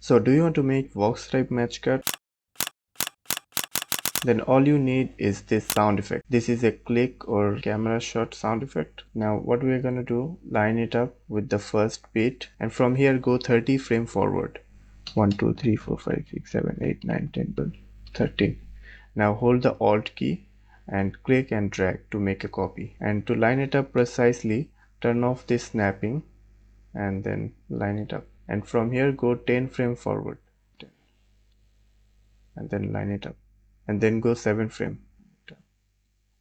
So do you want to make vox type match cut? Then all you need is this sound effect. This is a click or camera shot sound effect. Now what we are going to do, line it up with the first beat, and from here go 30 frame forward. 1 2 3 4 5 6 7 8 9 10 12 13. Now hold the alt key and click and drag to make a copy. And to line it up precisely, turn off this snapping and then line it up. And from here go 10 frame forward and then line it up, and then go 7 frame,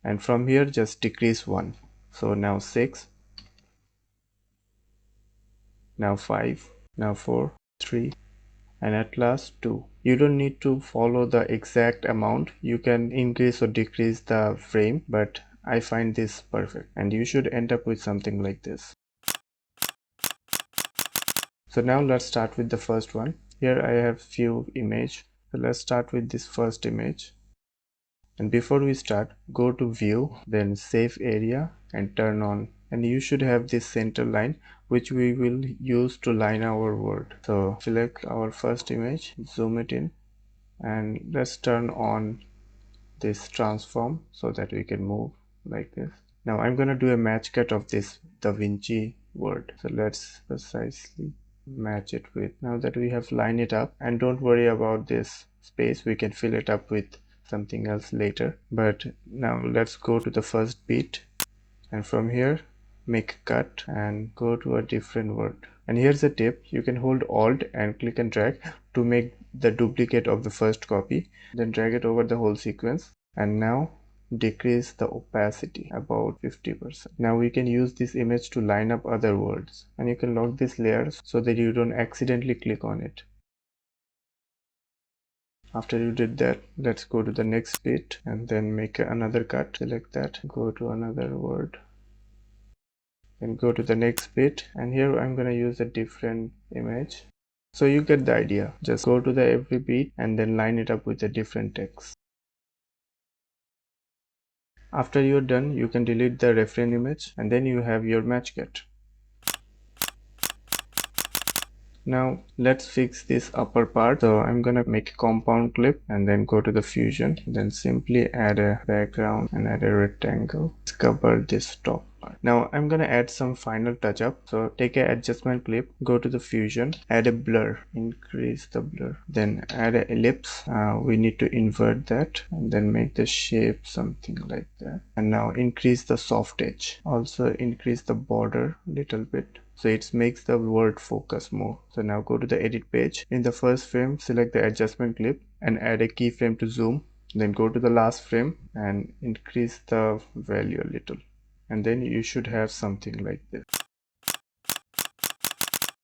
and from here just decrease 1. So now 6, now 5, now 4, 3, and at last 2. You don't need to follow the exact amount. You can increase or decrease the frame, but I find this perfect, and you should end up with something like this. So now let's start with the first one. Here I have few image. So let's start with this first image. And before we start, go to view, then save area and turn on, and you should have this center line which we will use to line our word. So select our first image, zoom it in, and let's turn on this transform so that we can move like this. Now I'm gonna do a match cut of this Davinci word. So let's precisely match it with, now that we have lined it up, and don't worry about this space, we can fill it up with something else later. But now let's go to the first beat, and from here make a cut and go to a different word. And here's a tip, you can hold alt and click and drag to make the duplicate of the first copy, then drag it over the whole sequence, and now decrease the opacity about 50%. Now we can use this image to line up other words, and you can lock this layer so that you don't accidentally click on it. After you did that, let's go to the next bit and then make another cut. Select that, go to another word, then go to the next bit, and here I'm going to use a different image. So you get the idea. Just go to the every beat and then line it up with a different text. After you're done, you can delete the reference image, and then you have your match cut. Now let's fix this upper part. So I'm gonna make a compound clip and then go to the fusion, then simply add a background and add a rectangle. Let's cover this top part. Now I'm gonna add some final touch up. So take an adjustment clip, go to the fusion, add a blur, increase the blur, then add an ellipse. We need to invert that and then make the shape something like that. And now increase the soft edge, also increase the border a little bit, so it makes the word focus more. So now go to the edit page. In the first frame, select the adjustment clip and add a keyframe to zoom. Then go to the last frame and increase the value a little. And then you should have something like this.